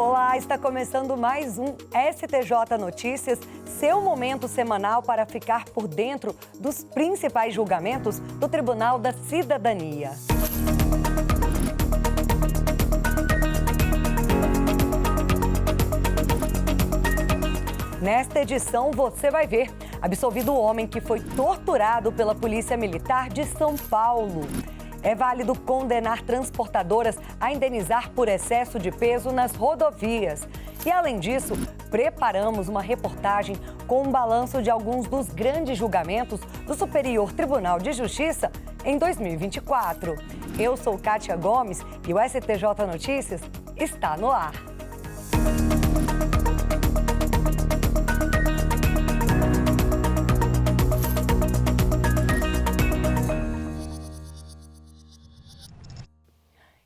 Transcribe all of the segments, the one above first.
Olá, está começando mais um STJ Notícias, seu momento semanal para ficar por dentro dos principais julgamentos do Tribunal da Cidadania. Nesta edição, você vai ver absolvido o homem que foi torturado pela Polícia Militar de São Paulo. É válido condenar transportadoras a indenizar por excesso de peso nas rodovias. E, além disso, preparamos uma reportagem com um balanço de alguns dos grandes julgamentos do Superior Tribunal de Justiça em 2024. Eu sou Kátia Gomes e o STJ Notícias está no ar.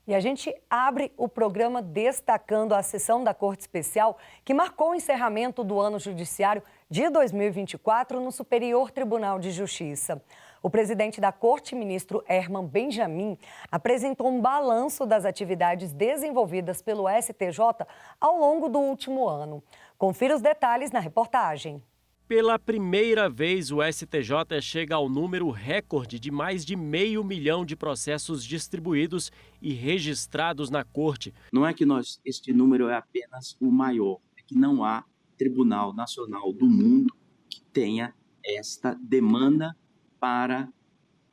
E a gente abre o programa destacando a sessão da Corte Especial que marcou o encerramento do ano judiciário de 2024 no Superior Tribunal de Justiça. O presidente da Corte, ministro Herman Benjamin, apresentou um balanço das atividades desenvolvidas pelo STJ ao longo do último ano. Confira os detalhes na reportagem. Pela primeira vez, o STJ chega ao número recorde de mais de 500 mil de processos distribuídos e registrados na Corte. Não é que este número é apenas o maior, é que não há tribunal nacional do mundo que tenha esta demanda para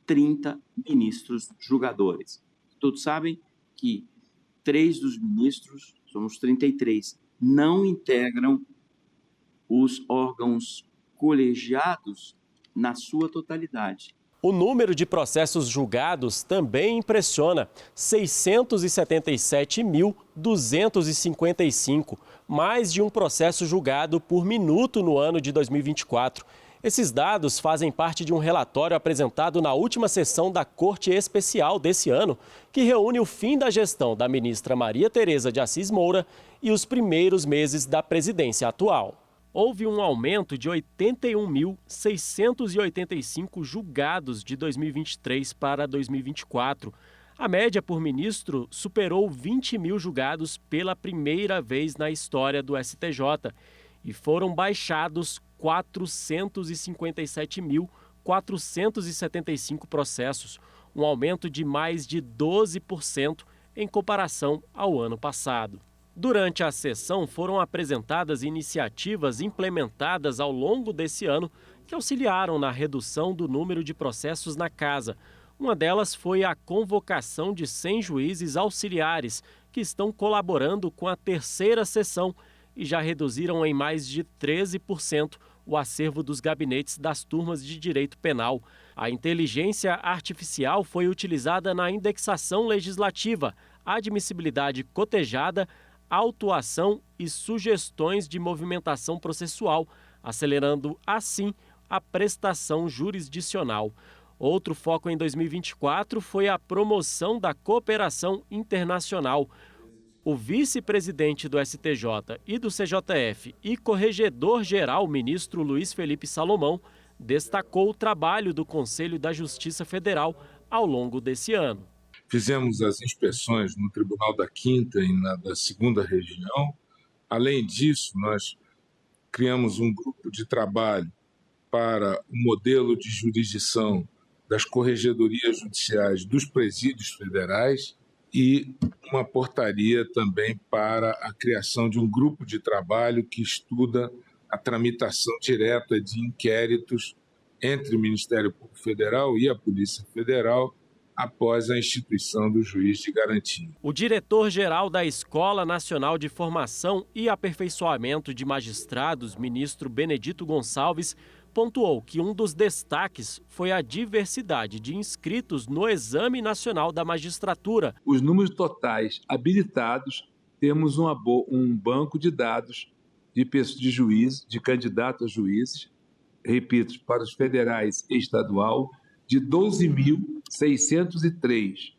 30 ministros julgadores. Todos sabem que 3 dos ministros, somos 33, não integram os órgãos colegiados na sua totalidade. O número de processos julgados também impressiona, 677.255, mais de um processo julgado por minuto no ano de 2024. Esses dados fazem parte de um relatório apresentado na última sessão da Corte Especial desse ano, que reúne o fim da gestão da ministra Maria Tereza de Assis Moura e os primeiros meses da presidência atual. Houve um aumento de 81.685 julgados de 2023 para 2024. A média por ministro superou 20 mil julgados pela primeira vez na história do STJ e foram baixados 457.475 processos, um aumento de mais de 12% em comparação ao ano passado. Durante a sessão, foram apresentadas iniciativas implementadas ao longo desse ano que auxiliaram na redução do número de processos na casa. Uma delas foi a convocação de 100 juízes auxiliares, que estão colaborando com a terceira sessão e já reduziram em mais de 13% o acervo dos gabinetes das turmas de direito penal. A inteligência artificial foi utilizada na indexação legislativa, admissibilidade cotejada, autuação e sugestões de movimentação processual, acelerando, assim, a prestação jurisdicional. Outro foco em 2024 foi a promoção da cooperação internacional. O vice-presidente do STJ e do CJF e corregedor-geral, ministro Luiz Felipe Salomão, destacou o trabalho do Conselho da Justiça Federal ao longo desse ano. Fizemos as inspeções no Tribunal da Quinta e na da Segunda Região. Além disso, nós criamos um grupo de trabalho para o modelo de jurisdição das corregedorias judiciais dos presídios federais e uma portaria também para a criação de um grupo de trabalho que estuda a tramitação direta de inquéritos entre o Ministério Público Federal e a Polícia Federal após a instituição do juiz de garantia. O diretor-geral da Escola Nacional de Formação e Aperfeiçoamento de Magistrados, ministro Benedito Gonçalves, pontuou que um dos destaques foi a diversidade de inscritos no Exame Nacional da Magistratura. Os números totais habilitados, temos um banco de dados de juízes, de candidatos a juízes, repito, para os federais e estadual, de 12.603.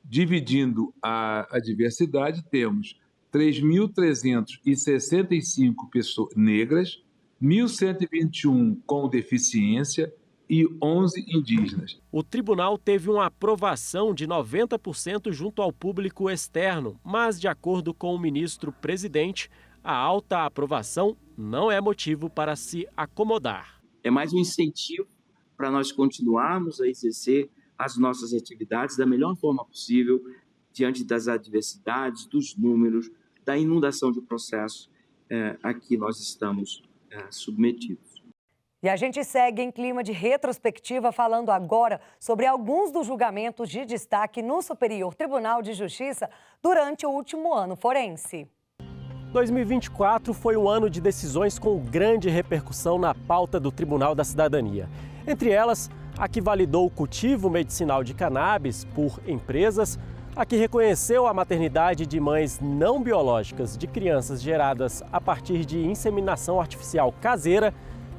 Dividindo a diversidade, temos 3.365 pessoas negras, 1.121 com deficiência, e 11 indígenas. O tribunal teve uma aprovação de 90% junto ao público externo, mas, de acordo com o ministro-presidente, a alta aprovação não é motivo para se acomodar. É mais um incentivo para nós continuarmos a exercer as nossas atividades da melhor forma possível, diante das adversidades, dos números, da inundação de processo a que nós estamos submetidos. E a gente segue em clima de retrospectiva, falando agora sobre alguns dos julgamentos de destaque no Superior Tribunal de Justiça durante o último ano forense. 2024 foi um ano de decisões com grande repercussão na pauta do Tribunal da Cidadania. Entre elas, a que validou o cultivo medicinal de cannabis por empresas, a que reconheceu a maternidade de mães não biológicas de crianças geradas a partir de inseminação artificial caseira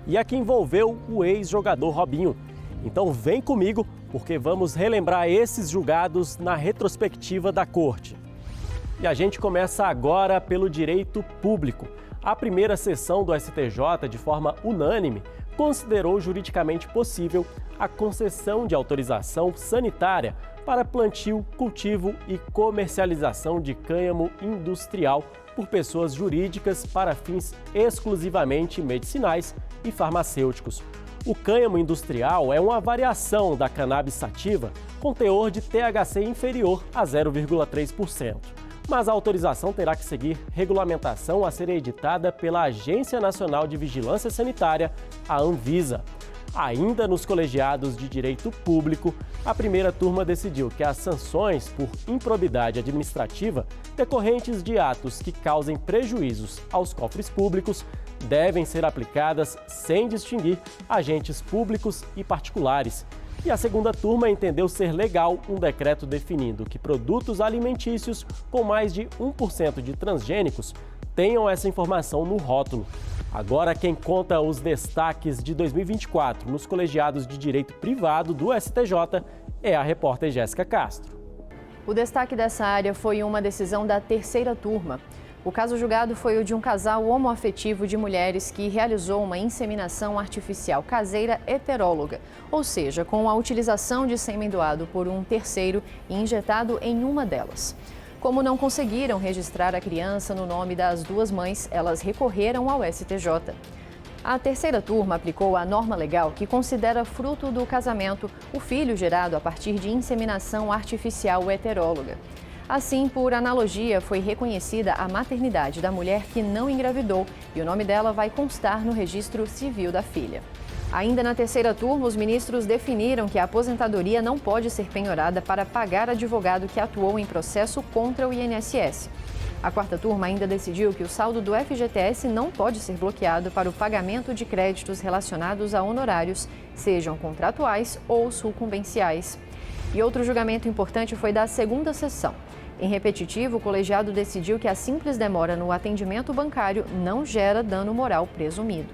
e a que envolveu o ex-jogador Robinho. Então vem comigo, porque vamos relembrar esses julgados na retrospectiva da Corte. E a gente começa agora pelo direito público. A primeira sessão do STJ, de forma unânime, considerou juridicamente possível a concessão de autorização sanitária para plantio, cultivo e comercialização de cânhamo industrial por pessoas jurídicas para fins exclusivamente medicinais e farmacêuticos. O cânhamo industrial é uma variação da cannabis sativa com teor de THC inferior a 0,3%. Mas a autorização terá que seguir regulamentação a ser editada pela Agência Nacional de Vigilância Sanitária, a Anvisa. Ainda nos colegiados de direito público, a primeira turma decidiu que as sanções por improbidade administrativa decorrentes de atos que causem prejuízos aos cofres públicos devem ser aplicadas sem distinguir agentes públicos e particulares. E a segunda turma entendeu ser legal um decreto definindo que produtos alimentícios com mais de 1% de transgênicos tenham essa informação no rótulo. Agora, quem conta os destaques de 2024 nos colegiados de direito privado do STJ é a repórter Jéssica Castro. O destaque dessa área foi uma decisão da terceira turma. O caso julgado foi o de um casal homoafetivo de mulheres que realizou uma inseminação artificial caseira heteróloga, ou seja, com a utilização de sêmen doado por um terceiro e injetado em uma delas. Como não conseguiram registrar a criança no nome das duas mães, elas recorreram ao STJ. A terceira turma aplicou a norma legal que considera fruto do casamento o filho gerado a partir de inseminação artificial heteróloga. Assim, por analogia, foi reconhecida a maternidade da mulher que não engravidou e o nome dela vai constar no registro civil da filha. Ainda na terceira turma, os ministros definiram que a aposentadoria não pode ser penhorada para pagar advogado que atuou em processo contra o INSS. A quarta turma ainda decidiu que o saldo do FGTS não pode ser bloqueado para o pagamento de créditos relacionados a honorários, sejam contratuais ou sucumbenciais. E outro julgamento importante foi da segunda sessão. Em repetitivo, o colegiado decidiu que a simples demora no atendimento bancário não gera dano moral presumido.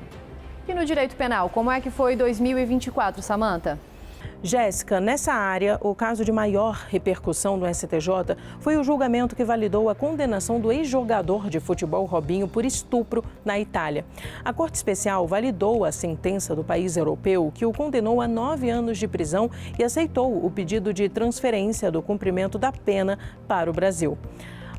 E no direito penal, como é que foi 2024, Samanta? Jéssica, nessa área, o caso de maior repercussão do STJ foi o julgamento que validou a condenação do ex-jogador de futebol Robinho por estupro na Itália. A Corte Especial validou a sentença do país europeu que o condenou a 9 anos de prisão e aceitou o pedido de transferência do cumprimento da pena para o Brasil.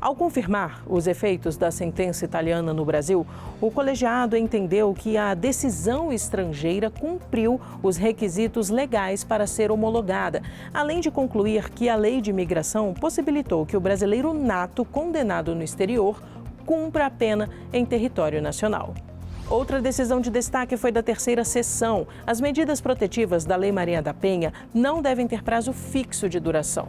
Ao confirmar os efeitos da sentença italiana no Brasil, o colegiado entendeu que a decisão estrangeira cumpriu os requisitos legais para ser homologada, além de concluir que a lei de imigração possibilitou que o brasileiro nato condenado no exterior cumpra a pena em território nacional. Outra decisão de destaque foi da terceira sessão. As medidas protetivas da Lei Maria da Penha não devem ter prazo fixo de duração.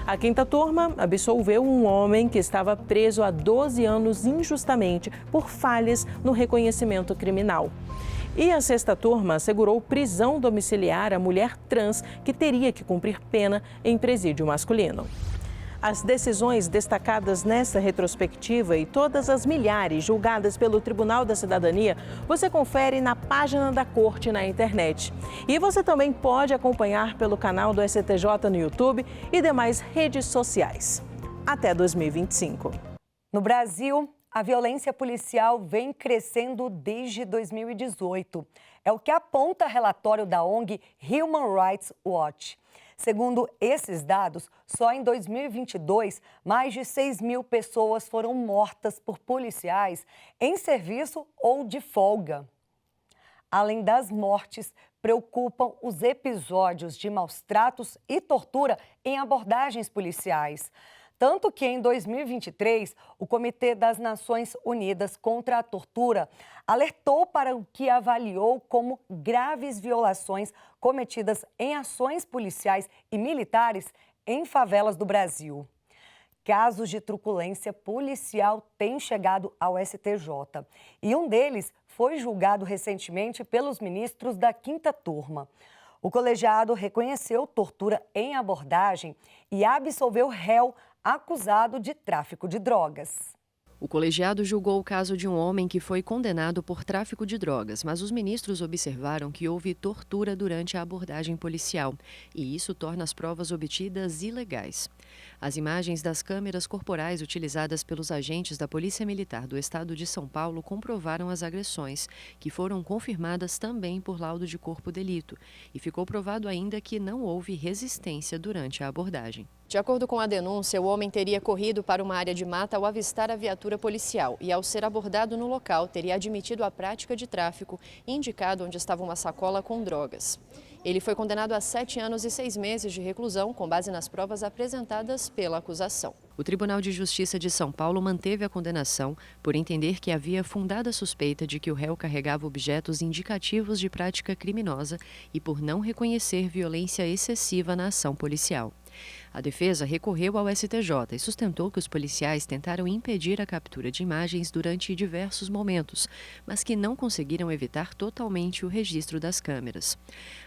A quinta turma absolveu um homem que estava preso há 12 anos injustamente por falhas no reconhecimento criminal. E a sexta turma assegurou prisão domiciliar à mulher trans que teria que cumprir pena em presídio masculino. As decisões destacadas nesta retrospectiva e todas as milhares julgadas pelo Tribunal da Cidadania, você confere na página da Corte na internet. E você também pode acompanhar pelo canal do STJ no YouTube e demais redes sociais. Até 2025. No Brasil, A violência policial vem crescendo desde 2018. É o que aponta relatório da ONG Human Rights Watch. Segundo esses dados, só em 2022, mais de 6.000 pessoas foram mortas por policiais em serviço ou de folga. Além das mortes, preocupam os episódios de maus-tratos e tortura em abordagens policiais. Tanto que, em 2023, o Comitê das Nações Unidas contra a Tortura alertou para o que avaliou como graves violações cometidas em ações policiais e militares em favelas do Brasil. Casos de truculência policial têm chegado ao STJ. E um deles foi julgado recentemente pelos ministros da 5ª Turma. O colegiado reconheceu tortura em abordagem e absolveu réu acusado de tráfico de drogas. O colegiado julgou o caso de um homem que foi condenado por tráfico de drogas, mas os ministros observaram que houve tortura durante a abordagem policial, e isso torna as provas obtidas ilegais. As imagens das câmeras corporais utilizadas pelos agentes da Polícia Militar do Estado de São Paulo comprovaram as agressões, que foram confirmadas também por laudo de corpo de delito, e ficou provado ainda que não houve resistência durante a abordagem. De acordo com a denúncia, o homem teria corrido para uma área de mata ao avistar a viatura policial e, ao ser abordado no local, teria admitido a prática de tráfico e indicado onde estava uma sacola com drogas. Ele foi condenado a 7 anos e 6 meses de reclusão, com base nas provas apresentadas pela acusação. O Tribunal de Justiça de São Paulo manteve a condenação por entender que havia fundada suspeita de que o réu carregava objetos indicativos de prática criminosa e por não reconhecer violência excessiva na ação policial. A defesa recorreu ao STJ e sustentou que os policiais tentaram impedir a captura de imagens durante diversos momentos, mas que não conseguiram evitar totalmente o registro das câmeras.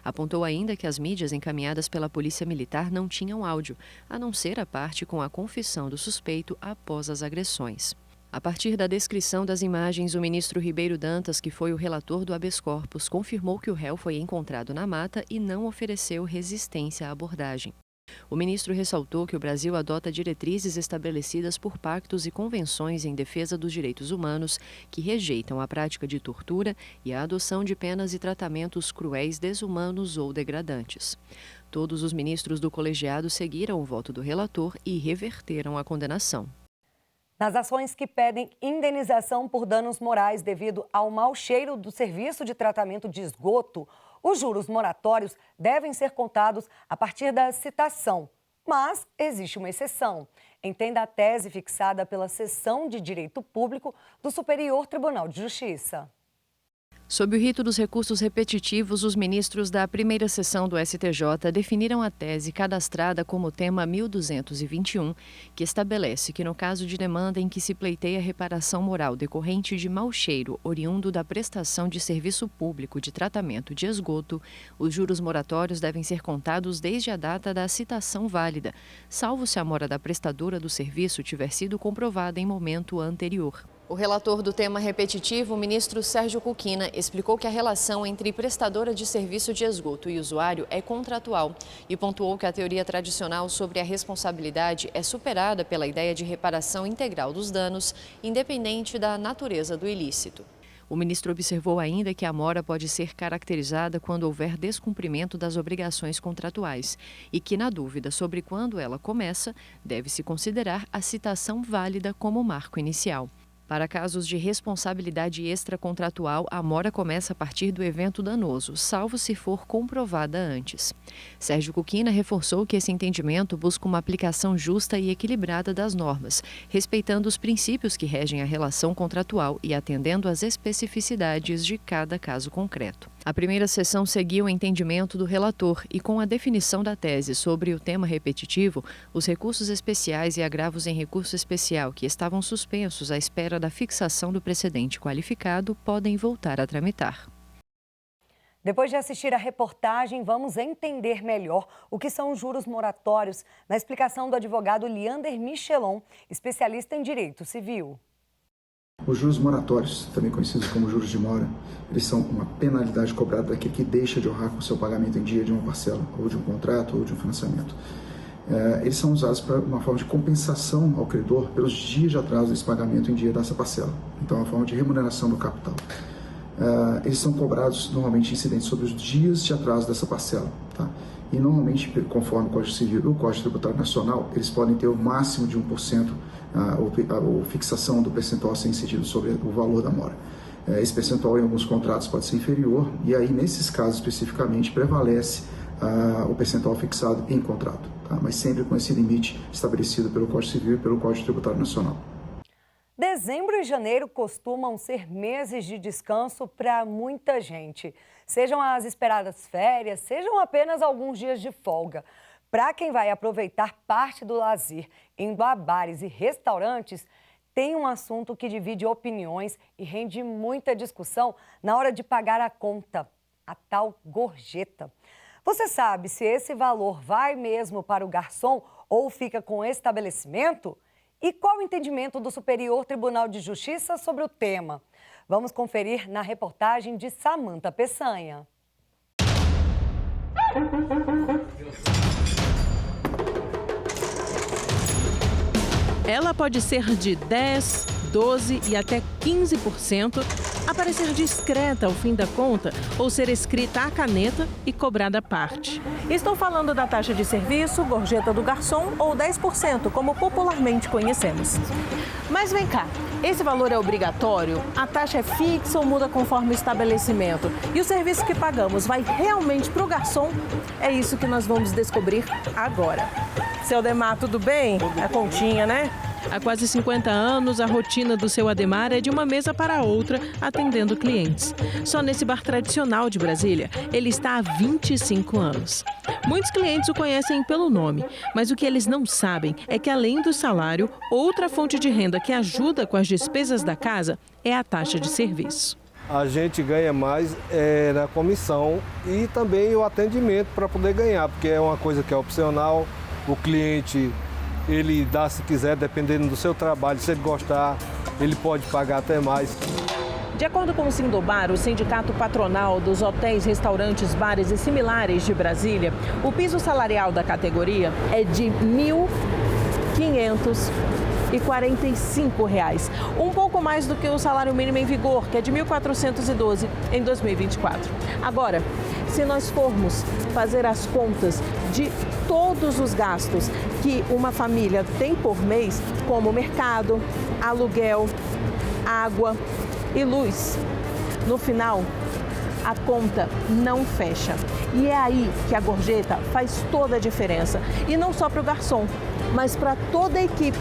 Apontou ainda que as mídias encaminhadas pela Polícia Militar não tinham áudio, a não ser a parte com a confissão do suspeito após as agressões. A partir da descrição das imagens, o ministro Ribeiro Dantas, que foi o relator do habeas corpus, confirmou que o réu foi encontrado na mata e não ofereceu resistência à abordagem. O ministro ressaltou que o Brasil adota diretrizes estabelecidas por pactos e convenções em defesa dos direitos humanos que rejeitam a prática de tortura e a adoção de penas e tratamentos cruéis, desumanos ou degradantes. Todos os ministros do colegiado seguiram o voto do relator e reverteram a condenação. Nas ações que pedem indenização por danos morais devido ao mau cheiro do serviço de tratamento de esgoto, os juros moratórios devem ser contados a partir da citação. Mas existe uma exceção. Entenda a tese fixada pela Seção de Direito Público do Superior Tribunal de Justiça. Sob o rito dos recursos repetitivos, os ministros da primeira sessão do STJ definiram a tese cadastrada como tema 1221, que estabelece que no caso de demanda em que se pleiteia reparação moral decorrente de mau cheiro oriundo da prestação de serviço público de tratamento de esgoto, os juros moratórios devem ser contados desde a data da citação válida, salvo se a mora da prestadora do serviço tiver sido comprovada em momento anterior. O relator do tema repetitivo, o ministro Sérgio Cuquina, explicou que a relação entre prestadora de serviço de esgoto e usuário é contratual e pontuou que a teoria tradicional sobre a responsabilidade é superada pela ideia de reparação integral dos danos, independente da natureza do ilícito. O ministro observou ainda que a mora pode ser caracterizada quando houver descumprimento das obrigações contratuais e que, na dúvida sobre quando ela começa, deve-se considerar a citação válida como marco inicial. Para casos de responsabilidade extracontratual, a mora começa a partir do evento danoso, salvo se for comprovada antes. Sérgio Cuquina reforçou que esse entendimento busca uma aplicação justa e equilibrada das normas, respeitando os princípios que regem a relação contratual e atendendo às especificidades de cada caso concreto. A primeira sessão seguiu o entendimento do relator e, com a definição da tese sobre o tema repetitivo, os recursos especiais e agravos em recurso especial que estavam suspensos à espera da fixação do precedente qualificado podem voltar a tramitar. Depois de assistir a reportagem, vamos entender melhor o que são os juros moratórios na explicação do advogado Leander Michelon, especialista em direito civil. Os juros moratórios, também conhecidos como juros de mora, eles são uma penalidade cobrada daquele que deixa de honrar com o seu pagamento em dia de uma parcela, ou de um contrato, ou de um financiamento. eles são usados para uma forma de compensação ao credor pelos dias de atraso desse pagamento em dia dessa parcela. Então, é uma forma de remuneração do capital. Eles são cobrados normalmente incidentes sobre os dias de atraso dessa parcela, tá? E normalmente, conforme o Código Civil e o Código Tributário Nacional, eles podem ter o máximo de 1% ou fixação do percentual a ser incidido sobre o valor da mora. Esse percentual em alguns contratos pode ser inferior e aí, nesses casos especificamente, prevalece o percentual fixado em contrato, tá? Mas sempre com esse limite estabelecido pelo Código Civil e pelo Código Tributário Nacional. Dezembro e janeiro costumam ser meses de descanso para muita gente. Sejam as esperadas férias, sejam apenas alguns dias de folga. Para quem vai aproveitar parte do lazer indo a bares e restaurantes, tem um assunto que divide opiniões e rende muita discussão na hora de pagar a conta, a tal gorjeta. Você sabe se esse valor vai mesmo para o garçom ou fica com o estabelecimento? E qual o entendimento do Superior Tribunal de Justiça sobre o tema? Vamos conferir na reportagem de Samanta Peçanha. Ela pode ser de 10%, 12% e até 15%, aparecer discreta ao fim da conta ou ser escrita à caneta e cobrada à parte. Estou falando da taxa de serviço, gorjeta do garçom ou 10%, como popularmente conhecemos. Mas vem cá, esse valor é obrigatório? A taxa é fixa ou muda conforme o estabelecimento? E o serviço que pagamos vai realmente para o garçom? É isso que nós vamos descobrir agora. Seu Ademar, tudo bem? A continha, né? Há quase 50 anos, a rotina do seu Ademar é de uma mesa para outra, atendendo clientes. Só nesse bar tradicional de Brasília, ele está há 25 anos. Muitos clientes o conhecem pelo nome, mas o que eles não sabem é que, além do salário, outra fonte de renda que ajuda com as despesas da casa é a taxa de serviço. A gente ganha mais na comissão e também o atendimento para poder ganhar, porque é uma coisa que é opcional, o cliente... Ele dá se quiser, dependendo do seu trabalho, se ele gostar, ele pode pagar até mais. De acordo com o Sindobar, o sindicato patronal dos hotéis, restaurantes, bares e similares de Brasília, o piso salarial da categoria é de R$ 1.545, um pouco mais do que o salário mínimo em vigor, que é de R$ 1.412 em 2024. Agora, se nós formos fazer as contas de todos os gastos que uma família tem por mês, como mercado, aluguel, água e luz, no final, a conta não fecha. E é aí que a gorjeta faz toda a diferença. E não só para o garçom, mas para toda a equipe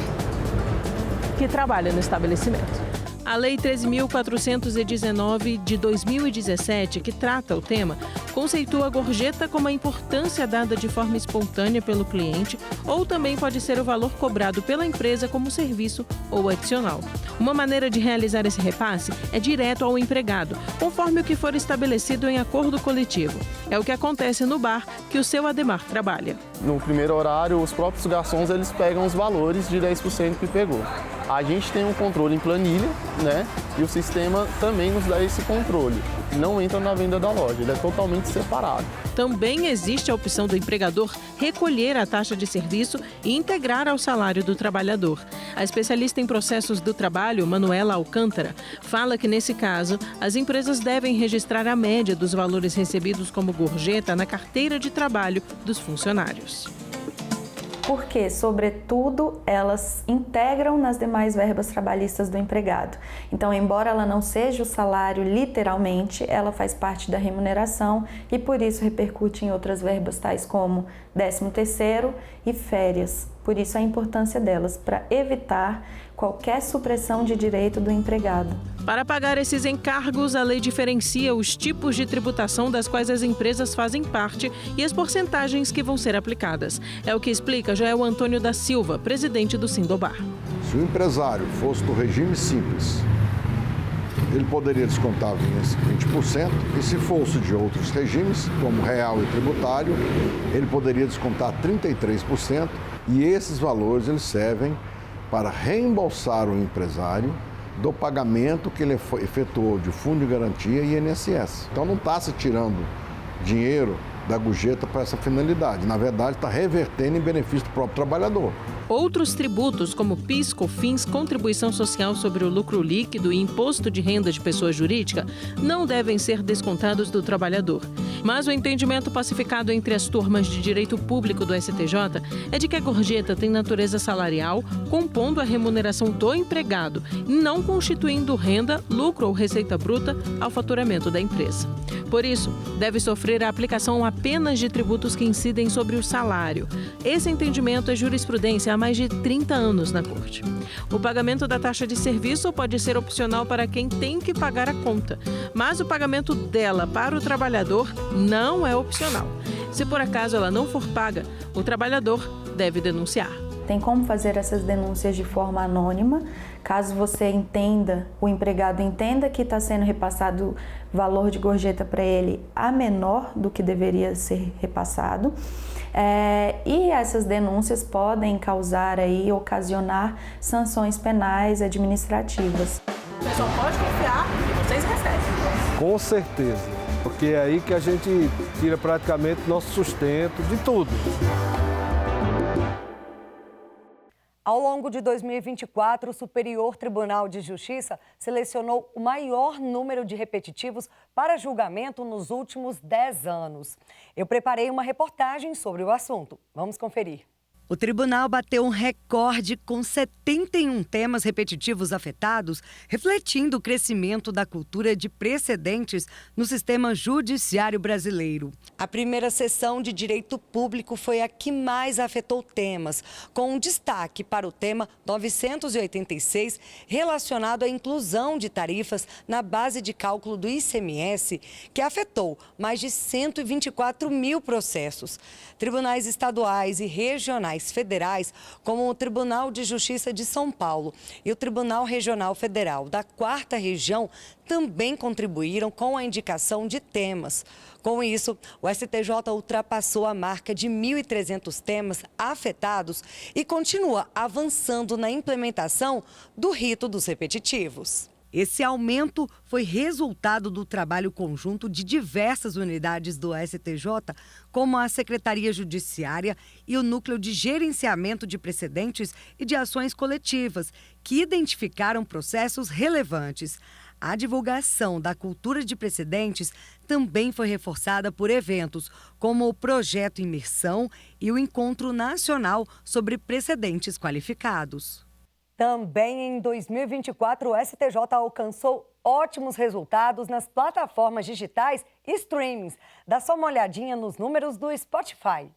que trabalha no estabelecimento. A Lei 13.419 de 2017, que trata o tema, conceitua a gorjeta como a importância dada de forma espontânea pelo cliente ou também pode ser o valor cobrado pela empresa como serviço ou adicional. Uma maneira de realizar esse repasse é direto ao empregado, conforme o que for estabelecido em acordo coletivo. É o que acontece no bar que o seu Ademar trabalha. No primeiro horário, os próprios garçons eles pegam os valores de 10% que pegou. A gente tem um controle em planilha, né? E o sistema também nos dá esse controle. Não entra na venda da loja, ele é totalmente separado. Também existe a opção do empregador recolher a taxa de serviço e integrar ao salário do trabalhador. A especialista em processos do trabalho, Manuela Alcântara, fala que, nesse caso, as empresas devem registrar a média dos valores recebidos como gorjeta na carteira de trabalho dos funcionários. Porque, sobretudo, elas integram nas demais verbas trabalhistas do empregado. Então, embora ela não seja o salário literalmente, ela faz parte da remuneração e, por isso, repercute em outras verbas tais como 13º e férias. Por isso, a importância delas, para evitar qualquer supressão de direito do empregado. Para pagar esses encargos, a lei diferencia os tipos de tributação das quais as empresas fazem parte e as porcentagens que vão ser aplicadas. É o que explica Joel Antônio da Silva, presidente do Sindobar. Se o empresário fosse do regime simples, ele poderia descontar 20%, e se fosse de outros regimes, como real e tributário, ele poderia descontar 33%, e esses valores eles servem para reembolsar o empresário do pagamento que ele efetuou de fundo de garantia e INSS. Então não está se tirando dinheiro da gorjeta para essa finalidade. Na verdade, está revertendo em benefício do próprio trabalhador. Outros tributos, como PIS, COFINS, contribuição social sobre o lucro líquido e imposto de renda de pessoa jurídica, não devem ser descontados do trabalhador. Mas o entendimento pacificado entre as turmas de direito público do STJ é de que a gorjeta tem natureza salarial, compondo a remuneração do empregado e não constituindo renda, lucro ou receita bruta ao faturamento da empresa. Por isso, deve sofrer a aplicação apenas de tributos que incidem sobre o salário. Esse entendimento é jurisprudência há mais de 30 anos na Corte. O pagamento da taxa de serviço pode ser opcional para quem tem que pagar a conta, mas o pagamento dela para o trabalhador não é opcional. Se por acaso ela não for paga, o trabalhador deve denunciar. Tem como fazer essas denúncias de forma anônima, caso você entenda, o empregado entenda que está sendo repassado valor de gorjeta para ele a menor do que deveria ser repassado. E essas denúncias podem causar aí, ocasionar sanções penais administrativas. O pessoal pode confiar que vocês recebem. Com certeza, porque é aí que a gente tira praticamente nosso sustento de tudo. Ao longo de 2024, o Superior Tribunal de Justiça selecionou o maior número de repetitivos para julgamento nos últimos 10 anos. Eu preparei uma reportagem sobre o assunto. Vamos conferir. O tribunal bateu um recorde com 71 temas repetitivos afetados, refletindo o crescimento da cultura de precedentes no sistema judiciário brasileiro. A primeira sessão de direito público foi a que mais afetou temas, com um destaque para o tema 986, relacionado à inclusão de tarifas na base de cálculo do ICMS, que afetou mais de 124 mil processos. Tribunais estaduais e regionais federais, como o Tribunal de Justiça de São Paulo e o Tribunal Regional Federal da 4ª Região, também contribuíram com a indicação de temas. Com isso, o STJ ultrapassou a marca de 1.300 temas afetados e continua avançando na implementação do rito dos repetitivos. Esse aumento foi resultado do trabalho conjunto de diversas unidades do STJ, como a Secretaria Judiciária e o Núcleo de Gerenciamento de Precedentes e de Ações Coletivas, que identificaram processos relevantes. A divulgação da cultura de precedentes também foi reforçada por eventos como o Projeto Imersão e o Encontro Nacional sobre Precedentes Qualificados. Também em 2024, o STJ alcançou ótimos resultados nas plataformas digitais e streamings. Dá só uma olhadinha nos números do Spotify.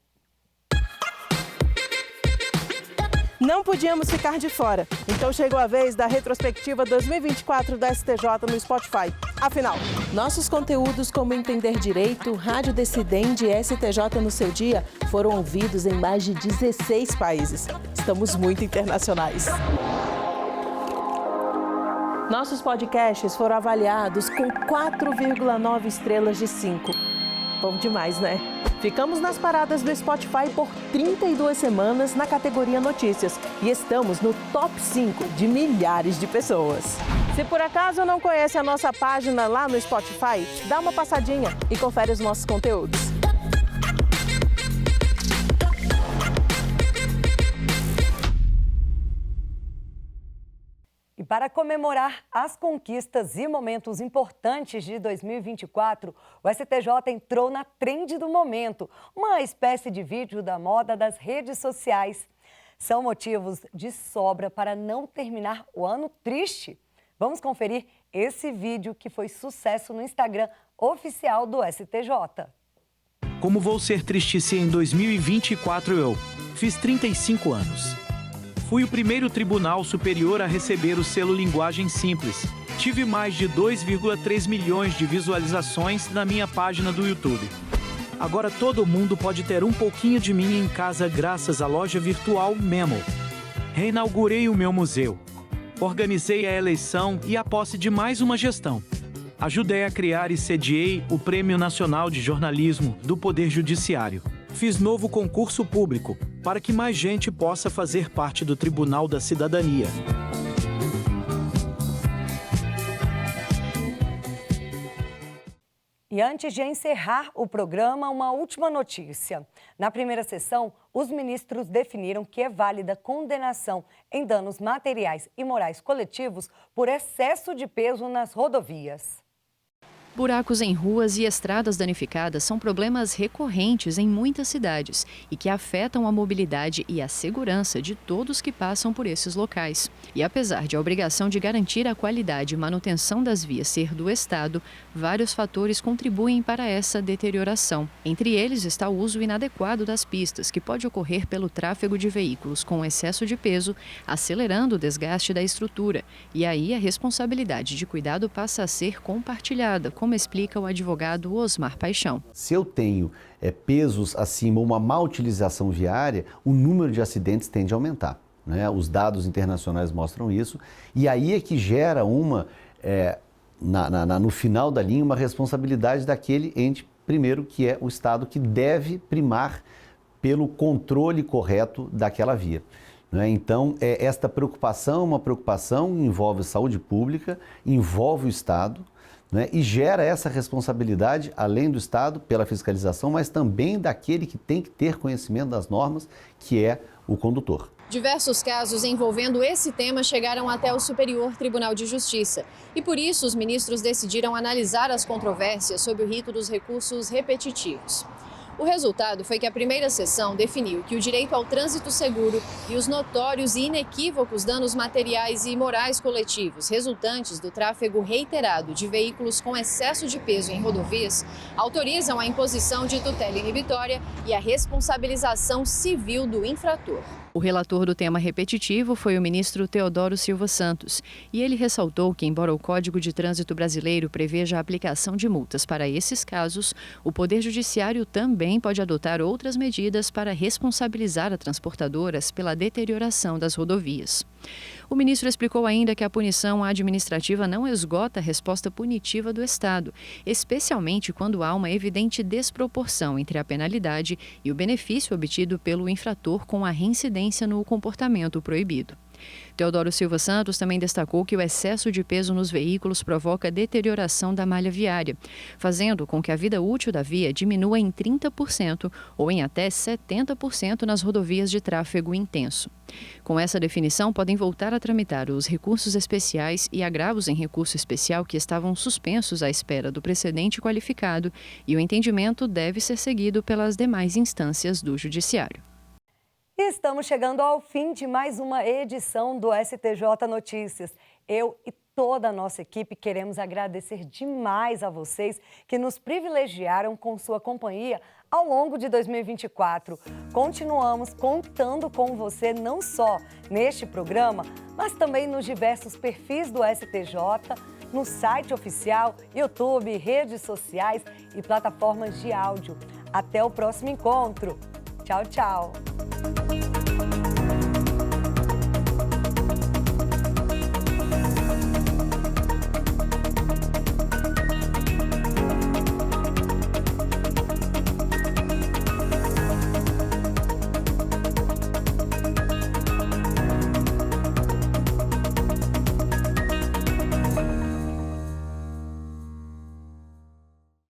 Não podíamos ficar de fora, então chegou a vez da retrospectiva 2024 da STJ no Spotify. Afinal, nossos conteúdos como Entender Direito, Rádio Decidente e STJ no Seu Dia foram ouvidos em mais de 16 países. Estamos muito internacionais. Nossos podcasts foram avaliados com 4,9 estrelas de 5. Bom demais, né? Ficamos nas paradas do Spotify por 32 semanas na categoria Notícias e estamos no top 5 de milhares de pessoas. Se por acaso não conhece a nossa página lá no Spotify, dá uma passadinha e confere os nossos conteúdos. E para comemorar as conquistas e momentos importantes de 2024, o STJ entrou na trend do momento, uma espécie de vídeo da moda das redes sociais. São motivos de sobra para não terminar o ano triste. Vamos conferir esse vídeo que foi sucesso no Instagram oficial do STJ. Como vou ser triste se em 2024 eu fiz 35 anos. Fui o primeiro tribunal superior a receber o selo Linguagem Simples. Tive mais de 2,3 milhões de visualizações na minha página do YouTube. Agora todo mundo pode ter um pouquinho de mim em casa graças à loja virtual Memo. Reinaugurei o meu museu. Organizei a eleição e a posse de mais uma gestão. Ajudei a criar e sediei o Prêmio Nacional de Jornalismo do Poder Judiciário. Fiz novo concurso público para que mais gente possa fazer parte do Tribunal da Cidadania. E antes de encerrar o programa, uma última notícia. Na primeira sessão, os ministros definiram que é válida condenação em danos materiais e morais coletivos por excesso de peso nas rodovias. Buracos em ruas e estradas danificadas são problemas recorrentes em muitas cidades e que afetam a mobilidade e a segurança de todos que passam por esses locais. E apesar de a obrigação de garantir a qualidade e manutenção das vias ser do Estado, vários fatores contribuem para essa deterioração. Entre eles está o uso inadequado das pistas, que pode ocorrer pelo tráfego de veículos com excesso de peso, acelerando o desgaste da estrutura. E aí a responsabilidade de cuidado passa a ser compartilhada, como explica o advogado Osmar Paixão. Se eu tenho pesos acima, uma má utilização viária, o número de acidentes tende a aumentar, né? Os dados internacionais mostram isso, e aí é que gera no final da linha, uma responsabilidade daquele ente, primeiro, que é o Estado, que deve primar pelo controle correto daquela via. Então, esta preocupação é uma preocupação que envolve saúde pública, envolve o Estado, e gera essa responsabilidade, além do Estado, pela fiscalização, mas também daquele que tem que ter conhecimento das normas, que é o condutor. Diversos casos envolvendo esse tema chegaram até o Superior Tribunal de Justiça. E por isso os ministros decidiram analisar as controvérsias sob o rito dos recursos repetitivos. O resultado foi que a primeira sessão definiu que o direito ao trânsito seguro e os notórios e inequívocos danos materiais e morais coletivos resultantes do tráfego reiterado de veículos com excesso de peso em rodovias autorizam a imposição de tutela inibitória e a responsabilização civil do infrator. O relator do tema repetitivo foi o ministro Teodoro Silva Santos, e ele ressaltou que, embora o Código de Trânsito Brasileiro preveja a aplicação de multas para esses casos, o Poder Judiciário também pode adotar outras medidas para responsabilizar as transportadoras pela deterioração das rodovias. O ministro explicou ainda que a punição administrativa não esgota a resposta punitiva do Estado, especialmente quando há uma evidente desproporção entre a penalidade e o benefício obtido pelo infrator com a reincidência no comportamento proibido. Teodoro Silva Santos também destacou que o excesso de peso nos veículos provoca deterioração da malha viária, fazendo com que a vida útil da via diminua em 30% ou em até 70% nas rodovias de tráfego intenso. Com essa definição, podem voltar a tramitar os recursos especiais e agravos em recurso especial que estavam suspensos à espera do precedente qualificado, e o entendimento deve ser seguido pelas demais instâncias do Judiciário. Estamos chegando ao fim de mais uma edição do STJ Notícias. Eu e toda a nossa equipe queremos agradecer demais a vocês que nos privilegiaram com sua companhia ao longo de 2024. Continuamos contando com você não só neste programa, mas também nos diversos perfis do STJ, no site oficial, YouTube, redes sociais e plataformas de áudio. Até o próximo encontro. Tchau, tchau.